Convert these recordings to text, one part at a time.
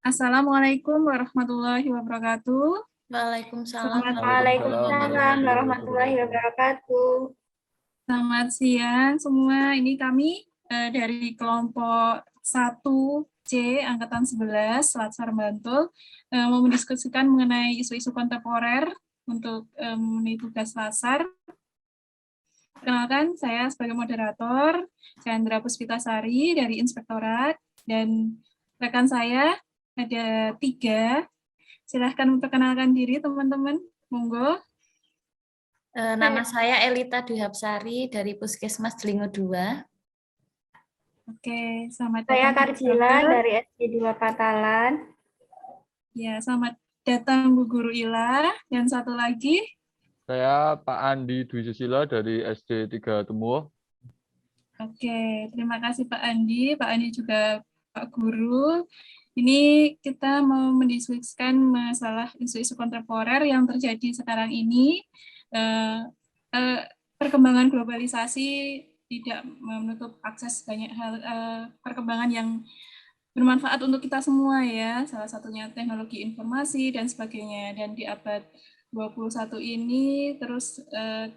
Assalamualaikum warahmatullahi wabarakatuh. Waalaikumsalam Selamat warahmatullahi Waalaikumsalam warahmatullahi wabarakatuh. wabarakatuh. Selamat siang semua. Ini kami dari kelompok 1C Angkatan 11 Latsar Bantul mau mendiskusikan mengenai isu-isu kontemporer untuk memenuhi tugas Latsar. Perkenalkan, saya sebagai moderator, Chandra Puspitasari dari Inspektorat, dan rekan saya ada 3. Silahkan memperkenalkan diri, teman-teman. Monggo. Nama saya Elita Dwi Hapsari dari Puskesmas Delingo 2. Oke, selamat Saya datang, Karjila dokter. dari SD 2 Patalan. Ya, selamat datang Bu Guru Ila. Dan satu lagi. Saya Pak Andi Dwi Susilo dari SD 3 Temuh. Oke, terima kasih Pak Andi. Pak Andi juga Pak Guru. Ini kita mau mendiskusikan masalah isu-isu kontemporer yang terjadi sekarang ini. Perkembangan globalisasi tidak menutup akses banyak hal perkembangan yang bermanfaat untuk kita semua ya, salah satunya teknologi informasi dan sebagainya. Dan di abad 21 ini terus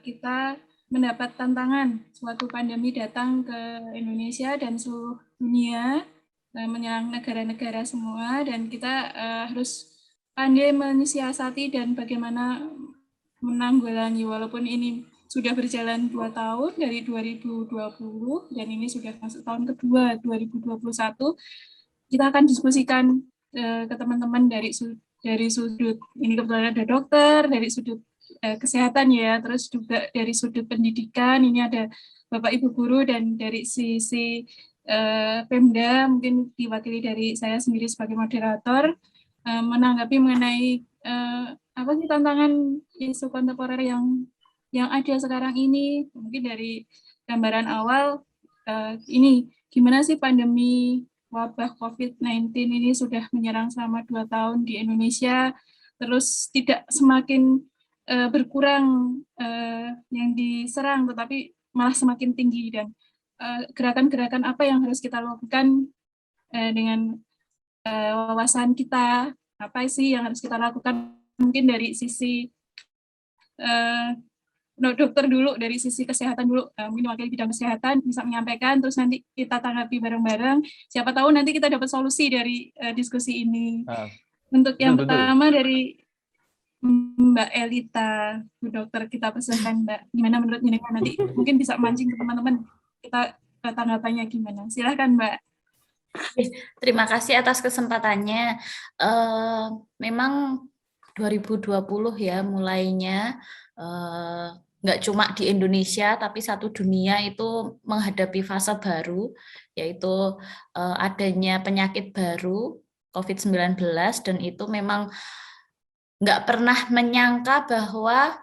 kita mendapat tantangan suatu pandemi datang ke Indonesia dan seluruh dunia, menyerang negara-negara semua, dan kita harus pandai menyiasati dan bagaimana menanggulangi, walaupun ini sudah berjalan 2 tahun dari 2020 dan ini sudah masuk tahun kedua 2021. Kita akan diskusikan ke teman-teman dari sudut ini, kebetulan ada dokter, dari sudut kesehatan ya, terus juga dari sudut pendidikan, ini ada Bapak Ibu guru, dan dari sisi Pemda mungkin diwakili dari saya sendiri sebagai moderator, menanggapi mengenai apa sih tantangan isu kontemporer yang ada sekarang ini. Mungkin dari gambaran awal, ini gimana sih pandemi wabah COVID-19 ini sudah menyerang selama 2 tahun di Indonesia, terus tidak semakin berkurang yang diserang, tetapi malah semakin tinggi. Dan gerakan-gerakan apa yang harus kita lakukan dengan wawasan kita, apa sih yang harus kita lakukan, mungkin dari sisi dokter dulu, dari sisi kesehatan dulu, mungkin wakil bidang kesehatan bisa menyampaikan, terus nanti kita tanggapi bareng-bareng, siapa tahu nanti kita dapat solusi dari diskusi ini. Untuk yang pertama dari Mbak Elita, Bu Dokter, kita persilakan Mbak, gimana menurut Nina, nanti mungkin bisa mancing ke teman-teman, kita tanggapannya gimana, silahkan Mbak. Terima kasih atas kesempatannya. Memang 2020 ya mulainya, nggak cuma di Indonesia tapi satu dunia itu menghadapi fase baru, yaitu adanya penyakit baru COVID-19, dan itu memang nggak pernah menyangka bahwa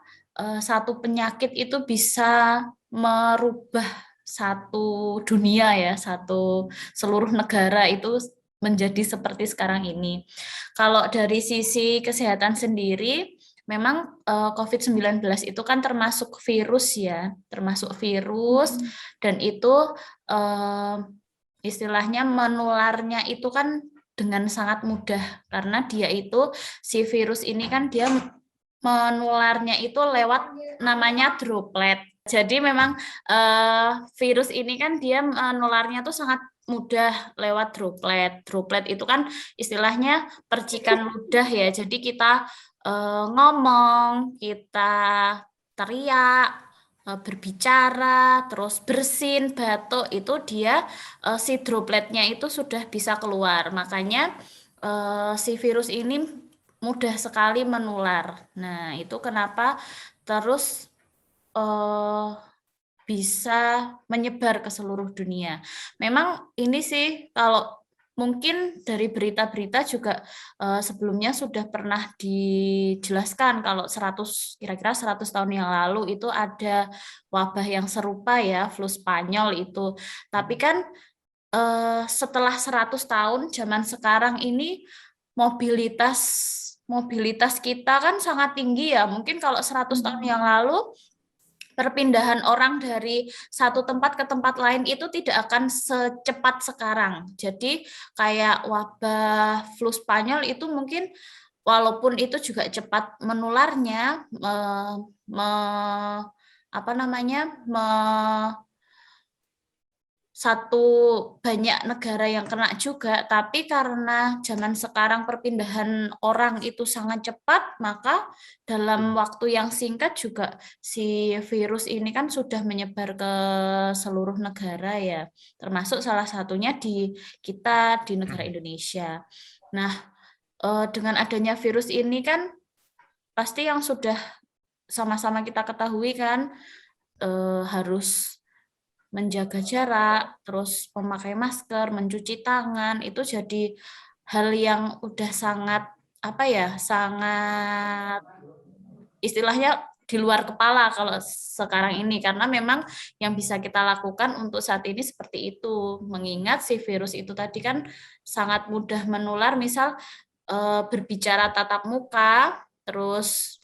satu penyakit itu bisa merubah satu dunia ya, seluruh negara itu menjadi seperti sekarang ini. Kalau dari sisi kesehatan sendiri, memang COVID-19 itu kan termasuk virus ya, dan itu istilahnya menularnya itu kan dengan sangat mudah, karena si virus ini kan dia menularnya itu lewat namanya droplet. Jadi memang virus ini kan dia menularnya tuh sangat mudah lewat droplet. Droplet itu kan istilahnya percikan ludah ya. Jadi kita ngomong, kita teriak, berbicara, terus bersin, batuk, itu dia si dropletnya itu sudah bisa keluar. Makanya si virus ini mudah sekali menular. Nah, itu kenapa terus bisa menyebar ke seluruh dunia. Memang ini sih, kalau mungkin dari berita-berita juga sebelumnya sudah pernah dijelaskan kalau kira-kira 100 tahun yang lalu itu ada wabah yang serupa ya, flu Spanyol itu. Tapi kan setelah 100 tahun zaman sekarang ini mobilitas kita kan sangat tinggi ya. Mungkin kalau 100 tahun yang lalu perpindahan orang dari satu tempat ke tempat lain itu tidak akan secepat sekarang. Jadi kayak wabah flu Spanyol itu mungkin walaupun itu juga cepat menularnya, apa namanya, satu banyak negara yang kena juga, tapi karena zaman sekarang perpindahan orang itu sangat cepat, maka dalam waktu yang singkat juga si virus ini kan sudah menyebar ke seluruh negara ya, termasuk salah satunya di kita di negara Indonesia. Nah, dengan adanya virus ini kan pasti yang sudah sama-sama kita ketahui kan harus menjaga jarak, terus memakai masker, mencuci tangan, itu jadi hal yang udah sangat apa ya, sangat istilahnya di luar kepala kalau sekarang ini, karena memang yang bisa kita lakukan untuk saat ini seperti itu, mengingat si virus itu tadi kan sangat mudah menular, misal berbicara tatap muka, terus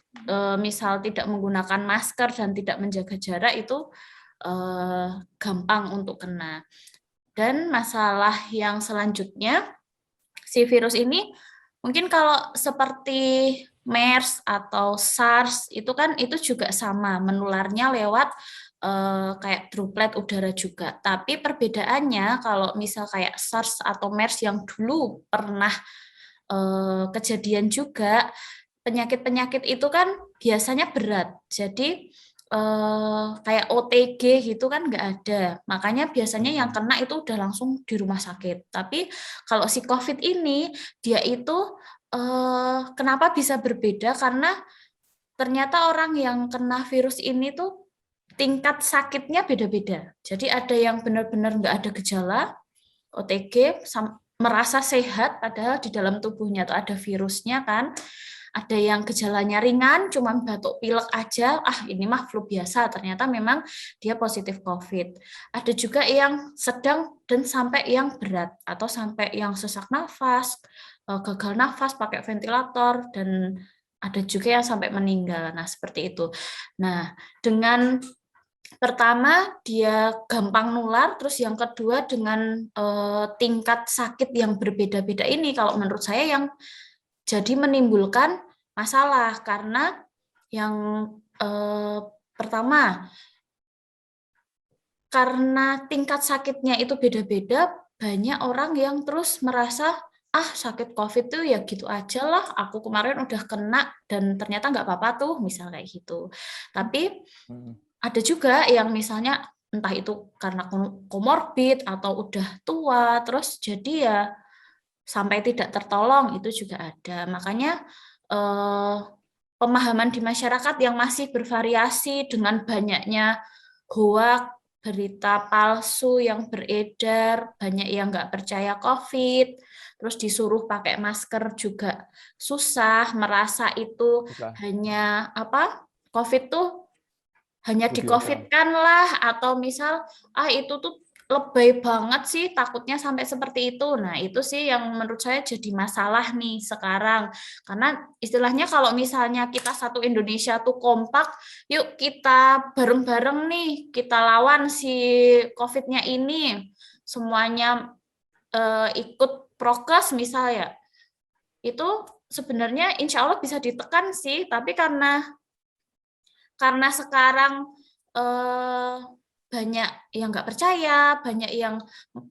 misal tidak menggunakan masker dan tidak menjaga jarak itu gampang untuk kena. Dan masalah yang selanjutnya, si virus ini mungkin kalau seperti MERS atau SARS itu kan itu juga sama menularnya lewat kayak droplet udara juga. Tapi perbedaannya kalau misal kayak SARS atau MERS yang dulu pernah kejadian juga, penyakit-penyakit itu kan biasanya berat. Jadi kayak OTG gitu kan nggak ada. Makanya biasanya yang kena itu udah langsung di rumah sakit. Tapi kalau si COVID ini, dia itu kenapa bisa berbeda? Karena ternyata orang yang kena virus ini tuh tingkat sakitnya beda-beda. Jadi ada yang benar-benar nggak ada gejala, OTG, merasa sehat, padahal di dalam tubuhnya tuh ada virusnya kan. Ada yang gejalanya ringan, cuma batuk pilek aja, ini mah flu biasa, ternyata memang dia positif COVID. Ada juga yang sedang dan sampai yang berat, atau sampai yang sesak nafas, gagal nafas pakai ventilator, dan ada juga yang sampai meninggal. Nah, seperti itu. Nah, dengan pertama dia gampang nular, terus yang kedua dengan tingkat sakit yang berbeda-beda ini, kalau menurut saya yang jadi menimbulkan masalah, karena yang pertama, karena tingkat sakitnya itu beda-beda, banyak orang yang terus merasa, sakit COVID tuh ya gitu aja lah, aku kemarin udah kena dan ternyata nggak apa-apa tuh, misal kayak gitu. Tapi ada juga yang misalnya entah itu karena komorbid atau udah tua, terus jadi ya sampai tidak tertolong, itu juga ada. Makanya pemahaman di masyarakat yang masih bervariasi dengan banyaknya hoak, berita palsu yang beredar, banyak yang nggak percaya COVID, terus disuruh pakai masker juga susah, merasa itu hanya COVID tuh hanya di COVID-kan lah, atau misal itu tuh lebay banget sih, takutnya sampai seperti itu. Nah, itu sih yang menurut saya jadi masalah nih sekarang. Karena istilahnya kalau misalnya kita satu Indonesia tuh kompak, yuk kita bareng-bareng nih, kita lawan si COVID-nya ini. Semuanya ikut prokes misal ya. Itu sebenarnya insya Allah bisa ditekan sih, tapi karena sekarang banyak yang nggak percaya, banyak yang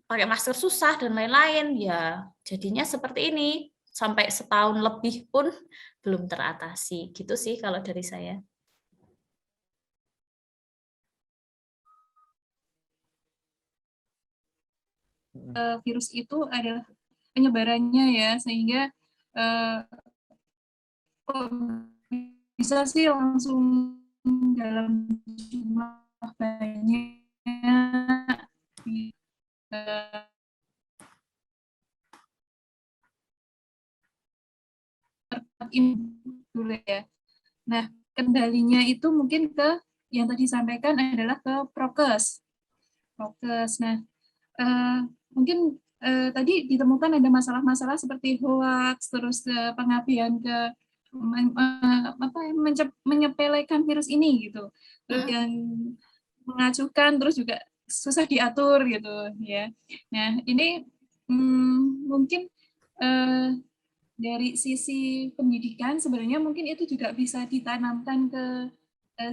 pakai masker susah dan lain-lain, ya jadinya seperti ini. Sampai setahun lebih pun belum teratasi. Gitu sih kalau dari saya. Virus itu adalah penyebarannya ya, sehingga kok bisa sih langsung dalam jumlah banyak dulu ya. Nah, kendalinya itu mungkin ke yang tadi disampaikan adalah ke prokes. Nah, mungkin tadi ditemukan ada masalah-masalah seperti hoax, terus pengapian ke menyepelekan virus ini gitu, dan mengacukan terus juga susah diatur gitu ya. Nah ini mungkin dari sisi pendidikan sebenarnya mungkin itu juga bisa ditanamkan ke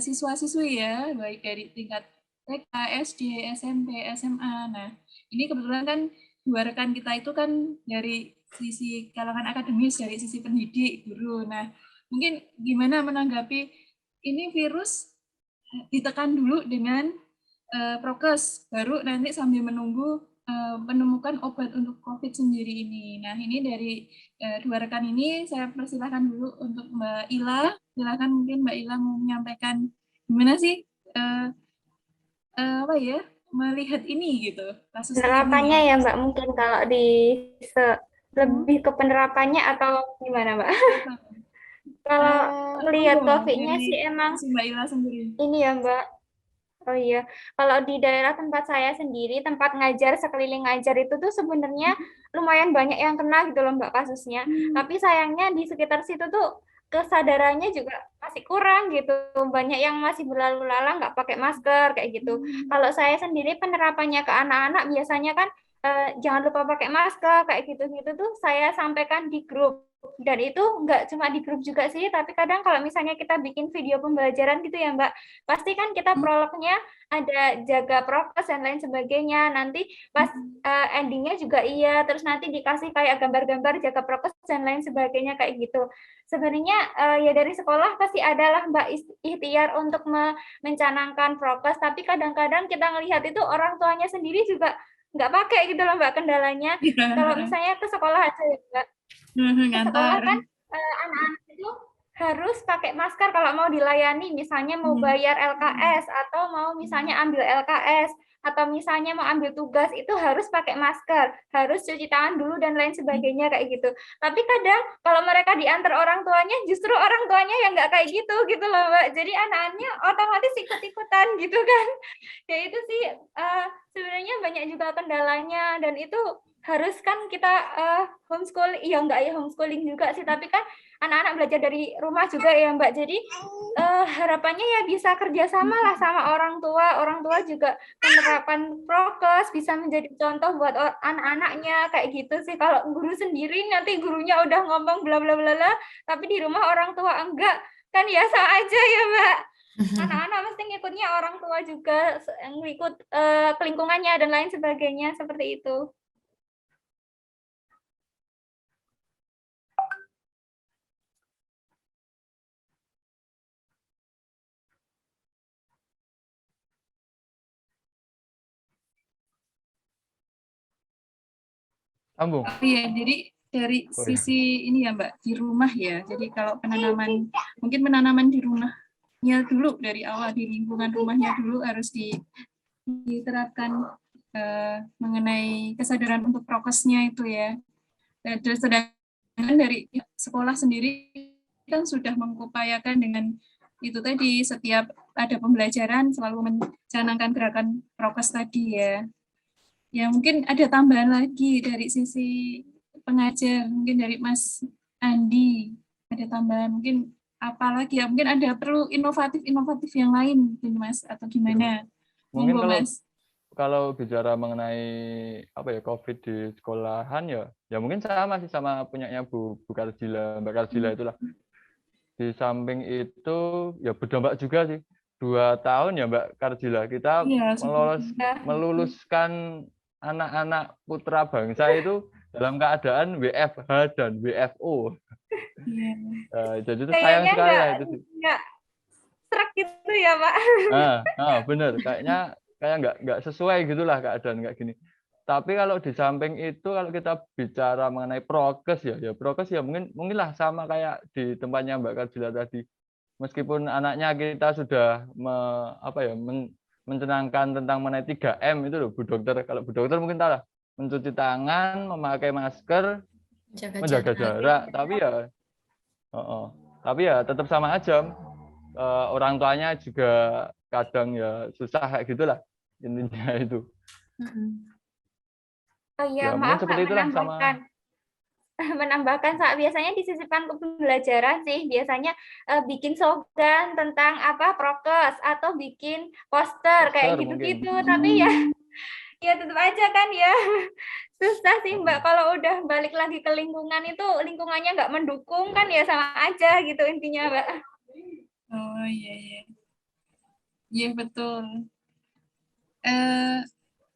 siswa-siswi ya, baik dari tingkat TK, SD, SMP, SMA. Nah ini kebetulan kan dua rekan kita itu kan dari sisi kalangan akademis, dari sisi pendidik, guru. Nah mungkin gimana menanggapi ini virus ditekan dulu dengan prokes, baru nanti sambil menunggu menemukan obat untuk COVID sendiri ini. Nah, ini dari dua rekan ini saya persilahkan dulu untuk Mbak Ila. Silakan mungkin Mbak Ila mau menyampaikan gimana sih apa ya melihat ini gitu kasus Penerapannya ini. ya Mbak, mungkin kalau lebih ke penerapannya atau gimana Mbak? Kalau lihat COVID-nya Dari sih emang sisi Mbak Ila sendiri. ini ya Mbak. Oh iya, kalau di daerah tempat saya sendiri, tempat ngajar, sekeliling ngajar itu tuh sebenarnya lumayan banyak yang kena gitu loh Mbak kasusnya. Tapi sayangnya di sekitar situ tuh kesadarannya juga masih kurang gitu. Banyak yang masih berlalu lalang nggak pakai masker kayak gitu. Kalau saya sendiri penerapannya ke anak-anak biasanya kan jangan lupa pakai masker kayak gitu-gitu tuh saya sampaikan di grup. Dan itu nggak cuma di grup juga sih, tapi kadang kalau misalnya kita bikin video pembelajaran gitu ya Mbak, pasti kan kita prolognya ada jaga prokes dan lain sebagainya. Nanti pas endingnya juga iya, terus nanti dikasih kayak gambar-gambar jaga prokes dan lain sebagainya kayak gitu. Sebenarnya ya dari sekolah pasti adalah Mbak ikhtiar untuk mencanangkan prokes, tapi kadang-kadang kita ngelihat itu orang tuanya sendiri juga nggak pakai gitu loh Mbak kendalanya. Kalau misalnya ke sekolah aja ya Mbak, ke sekolah kan anak-anak itu harus pakai masker kalau mau dilayani, misalnya mau bayar LKS atau mau misalnya ambil LKS atau misalnya mau ambil tugas itu harus pakai masker, harus cuci tangan dulu dan lain sebagainya kayak gitu. Tapi kadang kalau mereka diantar orang tuanya, justru orang tuanya yang nggak kayak gitu loh Mbak. Jadi anak-anaknya otomatis ikut-ikutan gitu kan. Ya itu sih sebenarnya banyak juga kendalanya dan itu harus kan kita homeschooling, ya enggak ya homeschooling juga sih, tapi kan anak-anak belajar dari rumah juga ya Mbak. Jadi harapannya ya bisa kerjasama lah sama orang tua juga penerapan prokes bisa menjadi contoh buat anak-anaknya kayak gitu sih. Kalau guru sendiri nanti gurunya udah ngomong bla bla bla bla, tapi di rumah orang tua enggak, kan ya sama aja ya Mbak. Anak-anak mesti ngikutnya orang tua juga, ngikut ke lingkungannya dan lain sebagainya seperti itu. Sambung. Iya, jadi dari sisi ini ya Mbak, di rumah ya. Jadi kalau mungkin penanaman di rumahnya dulu dari awal, di lingkungan rumahnya dulu harus diterapkan mengenai kesadaran untuk prokesnya itu ya. Dan sedangkan dari sekolah sendiri kan sudah mengupayakan dengan itu tadi, setiap ada pembelajaran selalu mencanangkan gerakan prokes tadi ya. Ya mungkin ada tambahan lagi dari sisi pengajar, mungkin dari Mas Andi ada tambahan, mungkin apa lagi ya, mungkin ada perlu inovatif yang lain mungkin Mas, atau gimana? Mungkin Monggo Mas. kalau bicara mengenai apa ya COVID di sekolahan ya mungkin sama sih sama punyanya Bu Karjila, Mbak Karjila itulah. Di samping itu ya berdampak juga sih. 2 tahun ya Mbak Karjila kita Iya, meluluskan anak-anak putra bangsa itu dalam keadaan WFH dan WFO. iya. Jadi itu sayang sekali lah itu sih. Nggak serak gitu ya Pak. Bener, kayaknya nggak sesuai gitulah keadaan kayak gini. Tapi kalau di samping itu kalau kita bicara mengenai prokes ya prokes ya mungkinlah sama kayak di tempatnya Mbak Karjila tadi. Meskipun anaknya kita sudah mencenangkan tentang mengenai 3M itu loh Bu Dokter. Kalau Bu Dokter mungkin tahu lah, mencuci tangan, memakai masker, menjaga jarak. Tapi ya tetap sama aja. Orang tuanya juga kadang ya susah kayak gitulah intinya itu. Oh iya, Ya, mungkin maaf seperti nggak itulah menambahkan. menambahkan biasanya disisipkan ke pembelajaran sih, biasanya bikin slogan tentang apa prokes atau bikin poster kayak Poster mungkin. gitu-gitu. Tapi ya tetap aja kan ya susah sih Mbak kalau udah balik lagi ke lingkungan itu lingkungannya nggak mendukung kan ya sama aja gitu intinya Mbak. Oh iya iya. Iya betul.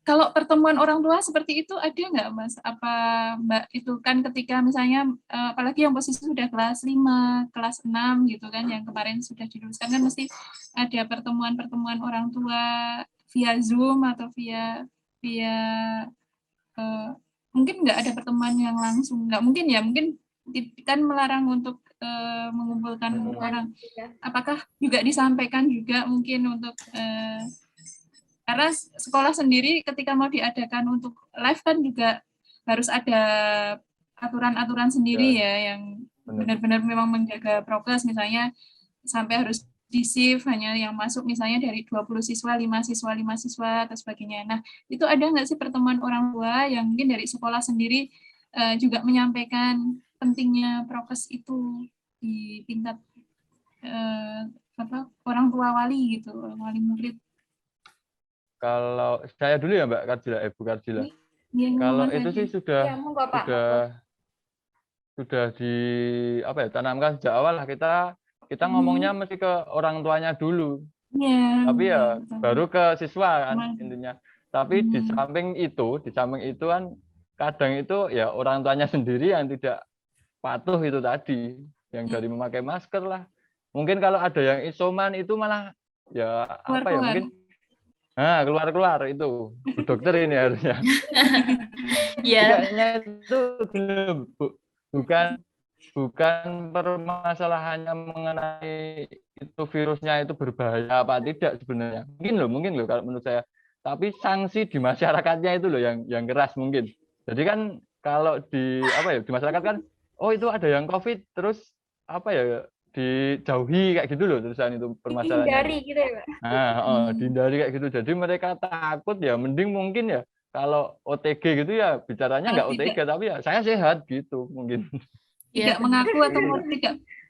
Kalau pertemuan orang tua seperti itu ada nggak Mas? Apa Mbak itu kan ketika misalnya apalagi yang posisi sudah kelas 5, kelas 6 gitu kan yang kemarin sudah diluluskan kan mesti ada pertemuan-pertemuan orang tua via Zoom atau via via eh, mungkin nggak ada pertemuan yang langsung, nggak mungkin ya, mungkin kan melarang untuk mengumpulkan orang. Apakah juga disampaikan juga mungkin untuk karena sekolah sendiri ketika mau diadakan untuk live kan juga harus ada aturan-aturan sendiri ya yang benar-benar memang menjaga prokes, misalnya sampai harus di shift hanya yang masuk misalnya dari 20 siswa, 5 siswa, 5 siswa, atau sebagainya. Nah, itu ada nggak sih pertemuan orang tua yang mungkin dari sekolah sendiri juga menyampaikan pentingnya prokes itu di tingkat orang tua wali gitu, wali murid. Kalau saya dulu ya Mbak Karjila, Bu Karjila. Ya, kalau itu sih sudah tanamkan sejak awal lah kita ngomongnya mesti ke orang tuanya dulu. Ya, tapi ya betul. Baru ke siswa kan intinya. Tapi di samping itu kan kadang itu ya orang tuanya sendiri yang tidak patuh itu tadi, yang dari memakai masker lah. Mungkin kalau ada yang isoman itu malah ya apa ya mungkin keluar itu Bu dokter ini harusnya. Kayaknya itu bukan permasalahannya mengenai itu virusnya itu berbahaya apa tidak sebenarnya. Mungkin loh kalau menurut saya. Tapi sanksi di masyarakatnya itu loh yang keras mungkin. Jadi kan kalau di masyarakat kan itu ada yang COVID terus dijauhi kayak gitu loh tulisan itu permasalahannya. Dihindari gitu ya, Pak. Dihindari kayak gitu. Jadi mereka takut ya mending mungkin ya kalau OTG gitu ya bicaranya nggak OTG tapi ya saya sehat gitu mungkin. Tidak mengaku atau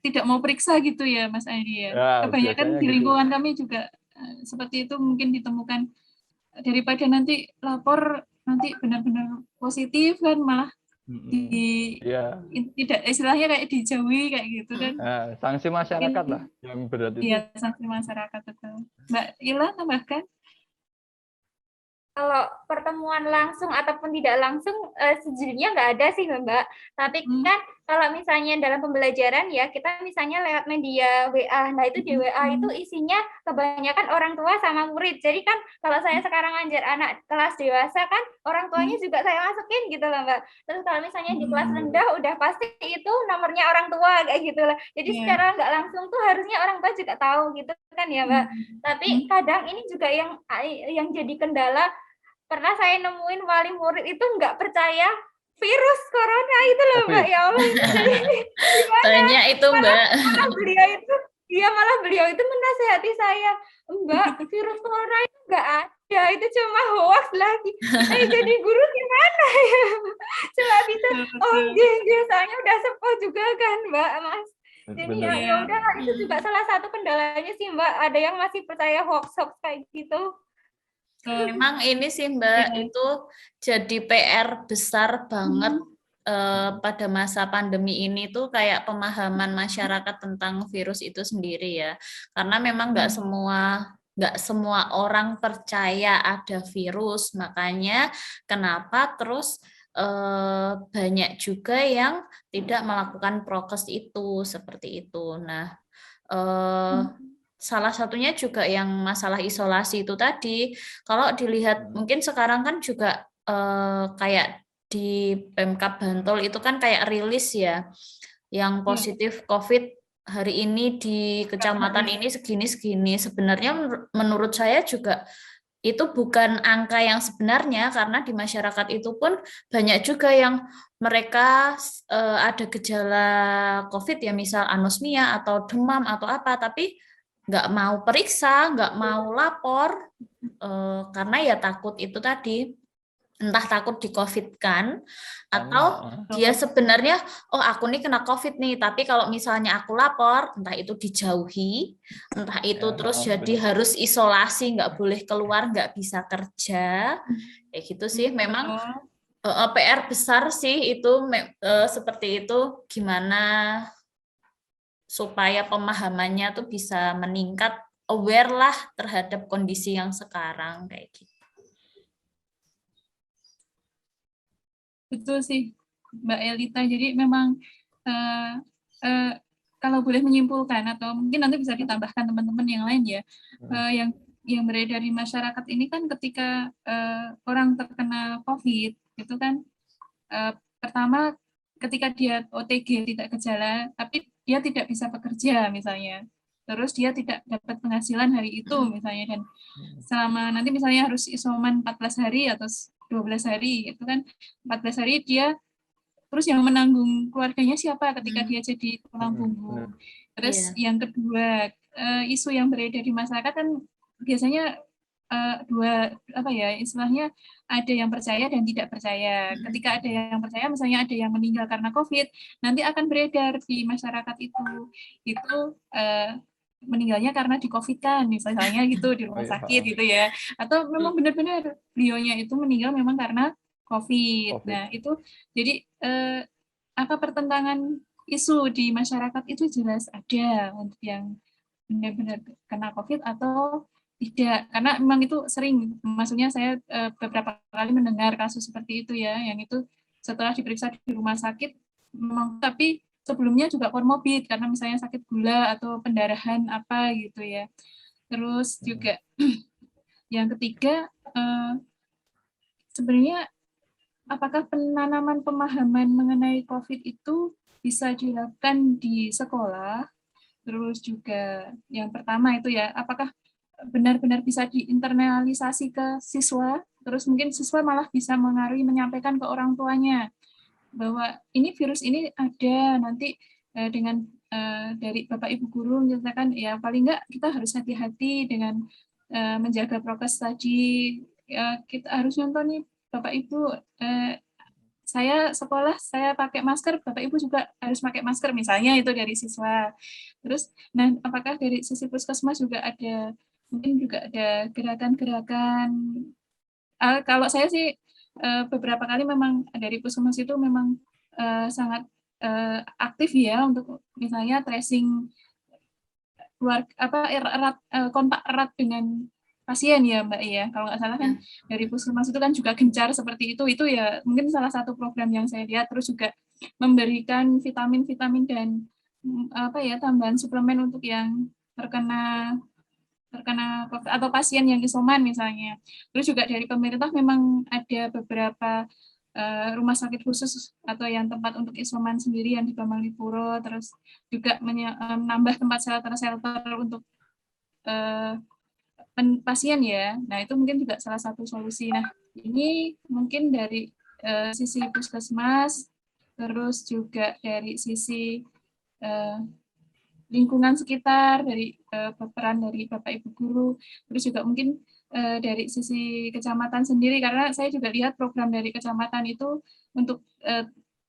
tidak mau periksa gitu ya Mas Andi ya. Kebanyakan di lingkungan kami juga seperti itu mungkin ditemukan, daripada nanti lapor nanti benar-benar positif kan malah tidak istilahnya kayak dijauhi kayak gitu kan. Sanksi masyarakat lah yang berat itu. Iya, sanksi masyarakat betul. Mbak Ila tambahkan? Kalau pertemuan langsung ataupun tidak langsung sejujurnya nggak ada sih Mbak. Tapi kan kalau misalnya dalam pembelajaran ya kita misalnya lewat media WA. Nah itu di WA itu isinya kebanyakan orang tua sama murid. Jadi kan kalau saya sekarang ngajar anak kelas dewasa kan orang tuanya juga saya masukin gitu loh Mbak. Terus kalau misalnya di kelas rendah udah pasti itu nomornya orang tua kayak gitu lah. Jadi secara nggak langsung tuh harusnya orang tua juga tahu gitu kan ya Mbak. Tapi kadang ini juga yang jadi kendala. Pernah saya nemuin wali murid itu nggak percaya virus corona itu loh Mbak, ya Allah. Tanya itu Mbak. Malah beliau itu menasehati saya, Mbak, virus corona itu nggak ada, itu cuma hoax lagi. Jadi guru gimana ya? Cuma bisa, soalnya udah sepuh juga kan Mbak, Mas. Jadi ya udah itu juga salah satu kendalanya sih Mbak, ada yang masih percaya hoax kayak gitu. Memang ini sih Mbak, itu jadi PR besar banget pada masa pandemi ini tuh kayak pemahaman masyarakat tentang virus itu sendiri ya. Karena memang nggak semua orang percaya ada virus, makanya kenapa terus banyak juga yang tidak melakukan prokes itu seperti itu. Nah, salah satunya juga yang masalah isolasi itu tadi. Kalau dilihat mungkin sekarang kan juga kayak di Pemkab Bantul itu kan kayak rilis ya, yang positif COVID hari ini di kecamatan ini segini-segini. Sebenarnya menurut saya juga itu bukan angka yang sebenarnya, karena di masyarakat itu pun banyak juga yang mereka ada gejala COVID ya, misal anosmia atau demam atau apa, tapi nggak mau periksa, nggak mau lapor, karena ya takut itu tadi, entah takut di-COVID-kan, atau dia sebenarnya, oh aku nih kena COVID nih, tapi kalau misalnya aku lapor, entah itu dijauhi, entah itu terus jadi harus isolasi, nggak boleh keluar, nggak bisa kerja, kayak gitu sih. Memang PR besar sih itu, seperti itu, gimana supaya pemahamannya tuh bisa meningkat, aware lah terhadap kondisi yang sekarang, kayak gitu. Betul sih, Mbak Elita. Jadi memang kalau boleh menyimpulkan atau mungkin nanti bisa ditambahkan teman-teman yang lain ya, yang beredar di masyarakat ini kan ketika orang terkena COVID itu kan pertama ketika dia OTG tidak gejala, tapi dia tidak bisa bekerja misalnya, terus dia tidak dapat penghasilan hari itu misalnya, dan selama nanti misalnya harus isoman 14 hari atau 12 hari, itu kan 14 hari dia terus yang menanggung keluarganya siapa ketika dia jadi tulang punggung. Terus yang kedua, isu yang beredar di masyarakat kan biasanya dua, apa ya, istilahnya ada yang percaya dan tidak percaya. Ketika ada yang percaya, misalnya ada yang meninggal karena COVID, nanti akan beredar di masyarakat itu meninggalnya karena di COVID kan, misalnya gitu, di rumah sakit gitu ya. Atau memang benar-benar beliaunya itu meninggal memang karena COVID. Nah, itu jadi apa pertentangan isu di masyarakat itu jelas ada untuk yang benar-benar kena COVID atau tidak. Karena memang itu sering, maksudnya saya beberapa kali mendengar kasus seperti itu ya, yang itu setelah diperiksa di rumah sakit, memang tapi sebelumnya juga komorbid karena misalnya sakit gula atau pendarahan apa gitu ya. Terus juga yang ketiga, sebenarnya apakah penanaman pemahaman mengenai COVID itu bisa dilakukan di sekolah? Terus juga yang pertama itu ya, apakah benar-benar bisa diinternalisasi ke siswa? Terus mungkin siswa malah bisa mengaruhi menyampaikan ke orang tuanya bahwa ini virus ini ada, nanti dengan dari Bapak Ibu guru menyatakan ya paling enggak kita harus hati-hati dengan menjaga prokes tadi. Kita harus contoh nih Bapak Ibu, saya sekolah saya pakai masker, Bapak Ibu juga harus pakai masker misalnya, itu dari siswa. Terus nah apakah dari sisi puskesmas juga ada, mungkin juga ada gerakan-gerakan, kalau saya sih beberapa kali memang dari puskesmas itu memang sangat aktif ya untuk misalnya tracing kontak erat dengan pasien ya Mbak ya. Kalau nggak salah kan dari puskesmas itu kan juga gencar seperti itu ya mungkin salah satu program yang saya lihat. Terus juga memberikan vitamin-vitamin dan tambahan suplemen untuk yang terkena COVID atau pasien yang isoman misalnya. Terus juga dari pemerintah memang ada beberapa rumah sakit khusus atau yang tempat untuk isoman sendiri yang di Bambang Lipuro, terus juga menambah tempat shelter-shelter untuk pasien ya. Nah, itu mungkin juga salah satu solusi. Nah, ini mungkin dari sisi puskesmas, terus juga dari sisi lingkungan sekitar, dari peran dari Bapak Ibu guru, terus juga mungkin dari sisi kecamatan sendiri, karena saya juga lihat program dari kecamatan itu untuk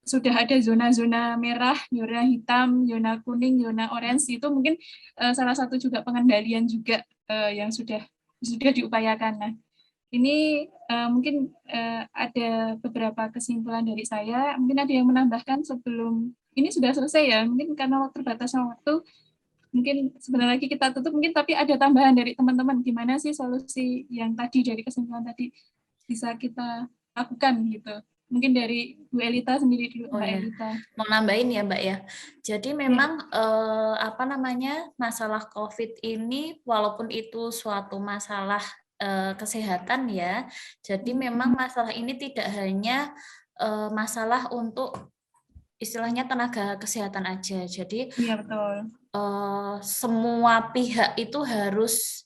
sudah ada zona-zona merah, zona hitam, zona kuning, zona orange, itu mungkin salah satu juga pengendalian juga yang sudah diupayakan. Nah, ini mungkin ada beberapa kesimpulan dari saya. Mungkin ada yang menambahkan sebelum ini sudah selesai ya. Mungkin karena terbatasnya waktu, mungkin sebentar lagi kita tutup. Mungkin tapi ada tambahan dari teman-teman. Gimana sih solusi yang tadi dari kesimpulan tadi bisa kita lakukan gitu? Mungkin dari Bu Elita sendiri dulu, Mbak Elita. Mau nambahin ya Mbak ya. Jadi memang masalah COVID ini walaupun itu suatu masalah kesehatan ya. Jadi memang masalah ini tidak hanya masalah untuk istilahnya tenaga kesehatan aja. Jadi betul. Semua pihak itu harus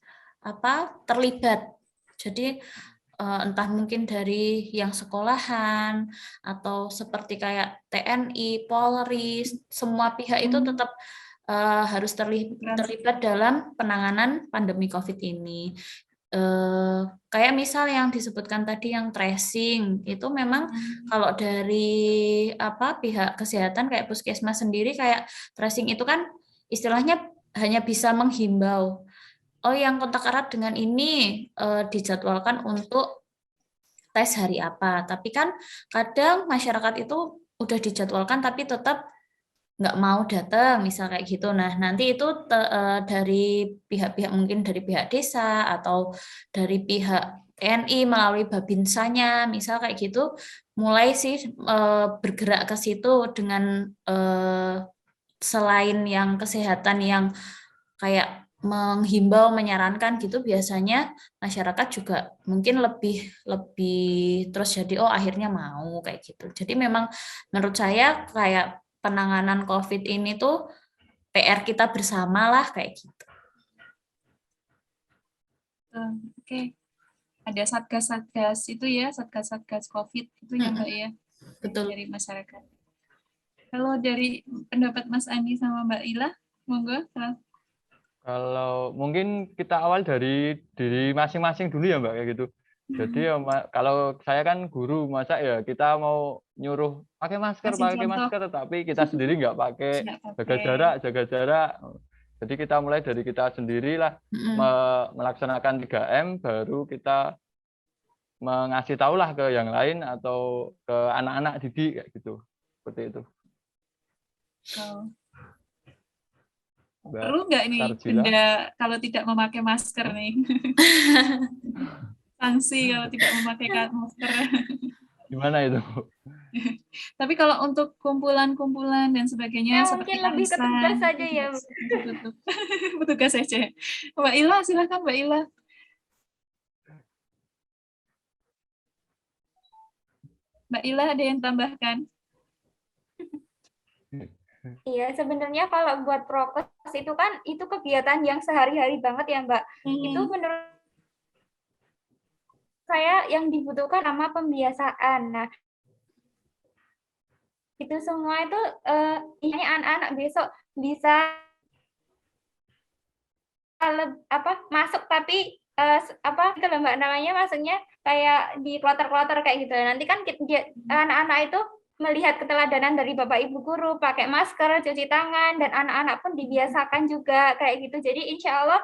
terlibat. Jadi entah mungkin dari yang sekolahan atau seperti kayak TNI, Polri, semua pihak itu tetap harus terlibat dalam penanganan pandemi COVID ini. kayak misal yang disebutkan tadi yang tracing itu memang kalau dari pihak kesehatan kayak puskesmas sendiri kayak tracing itu kan istilahnya hanya bisa menghimbau, oh yang kontak erat dengan ini dijadwalkan untuk tes hari apa, tapi kan kadang masyarakat itu udah dijadwalkan tapi tetap nggak mau datang, misal kayak gitu. Nah, nanti itu dari pihak-pihak mungkin dari pihak desa atau dari pihak TNI melalui Babinsanya, misal kayak gitu, mulai sih bergerak ke situ dengan selain yang kesehatan yang kayak menghimbau, menyarankan gitu, biasanya masyarakat juga mungkin lebih lebih terus jadi oh akhirnya mau kayak gitu. Jadi memang menurut saya kayak penanganan COVID ini tuh PR kita bersama lah kayak gitu. Oke. Ada satgas-satgas itu ya, satgas-satgas COVID itu ya Mbak ya, Betul. dari masyarakat. Kalau dari pendapat Mas Andi sama Mbak Ila, monggo. Kalau mungkin kita awal dari diri masing-masing dulu ya Mbak, kayak gitu. Jadi ya kalau saya kan guru, masa ya kita mau nyuruh pakai Kasih contoh. masker, tapi kita sendiri nggak pakai, Nggak jaga pakai. jarak. Jadi kita mulai dari kita sendirilah melaksanakan 3M, baru kita mengasih tahulah ke yang lain atau ke anak-anak didik kayak gitu. Seperti itu. Oh. Mbak Perlu nggak nih Sarjila? denda kalau tidak memakai masker nih? Sanksi kalau tidak memakai masker. Gimana itu? Tapi kalau untuk kumpulan-kumpulan dan sebagainya Ya, seperti mungkin lebih ke tugas arisan, saja ya. petugas saja. Mbak Ila, silakan Mbak Ila. Mbak Ila ada yang tambahkan? Iya, sebenarnya kalau buat prokes itu kan itu kegiatan yang sehari-hari banget ya Mbak. Itu menurut saya yang dibutuhkan sama pembiasaan. Nah, itu semua itu ini anak-anak besok bisa masuk tapi kalau Mbak namanya masuknya kayak di kloter-kloter kayak gitu. Nanti kan anak-anak itu melihat keteladanan dari Bapak Ibu guru, pakai masker, cuci tangan, dan anak-anak pun dibiasakan juga kayak gitu. Jadi insya Allah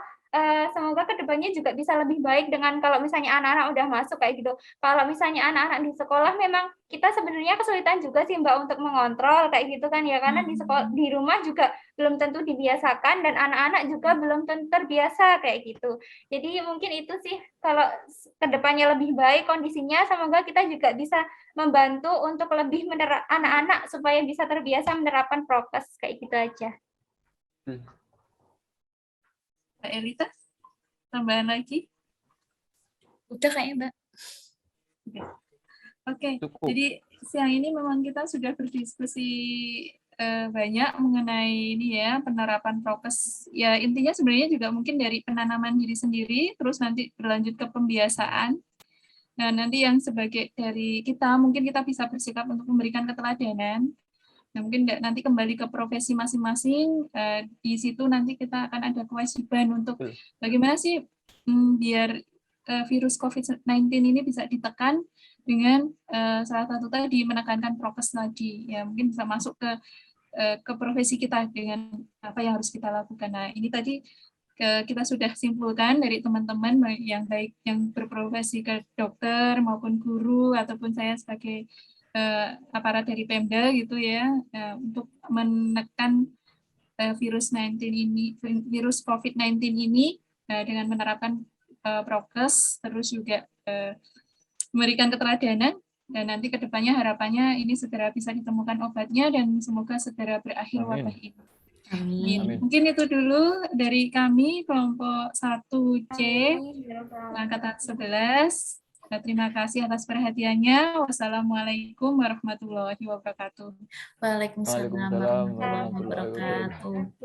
semoga kedepannya juga bisa lebih baik dengan kalau misalnya anak-anak udah masuk kayak gitu. Kalau misalnya anak-anak di sekolah memang kita sebenarnya kesulitan juga sih Mbak untuk mengontrol kayak gitu kan ya, karena di rumah juga belum tentu dibiasakan dan anak-anak juga belum tentu terbiasa kayak gitu. Jadi mungkin itu sih kalau kedepannya lebih baik kondisinya, semoga kita juga bisa membantu untuk lebih anak-anak supaya bisa terbiasa menerapkan prokes kayak gitu aja. Mbak Elita, tambahan lagi? Udah kayaknya Mbak. Oke, jadi siang ini memang kita sudah berdiskusi banyak mengenai ini ya, penerapan prokes. Ya intinya sebenarnya juga mungkin dari penanaman diri sendiri, terus nanti berlanjut ke pembiasaan. Nah nanti yang sebagai dari kita, mungkin kita bisa bersikap untuk memberikan keteladanan. Nah, mungkin nanti kembali ke profesi masing-masing, di situ nanti kita akan ada kewajiban untuk bagaimana sih biar virus COVID-19 ini bisa ditekan dengan salah satu tadi menekankan prokes tadi. Ya, mungkin bisa masuk ke profesi kita dengan apa yang harus kita lakukan. Nah, ini tadi kita sudah simpulkan dari teman-teman yang baik yang berprofesi ke dokter maupun guru ataupun saya sebagai aparat dari Pemda gitu ya, untuk menekan virus COVID-19 ini dengan menerapkan prokes, terus juga memberikan keteladanan, dan nanti kedepannya harapannya ini segera bisa ditemukan obatnya dan semoga segera berakhir wabah ini. Amin. Mungkin itu dulu dari kami kelompok 1C angkatan 11. Terima kasih atas perhatiannya. Wassalamualaikum warahmatullahi wabarakatuh. Waalaikumsalam warahmatullahi wabarakatuh.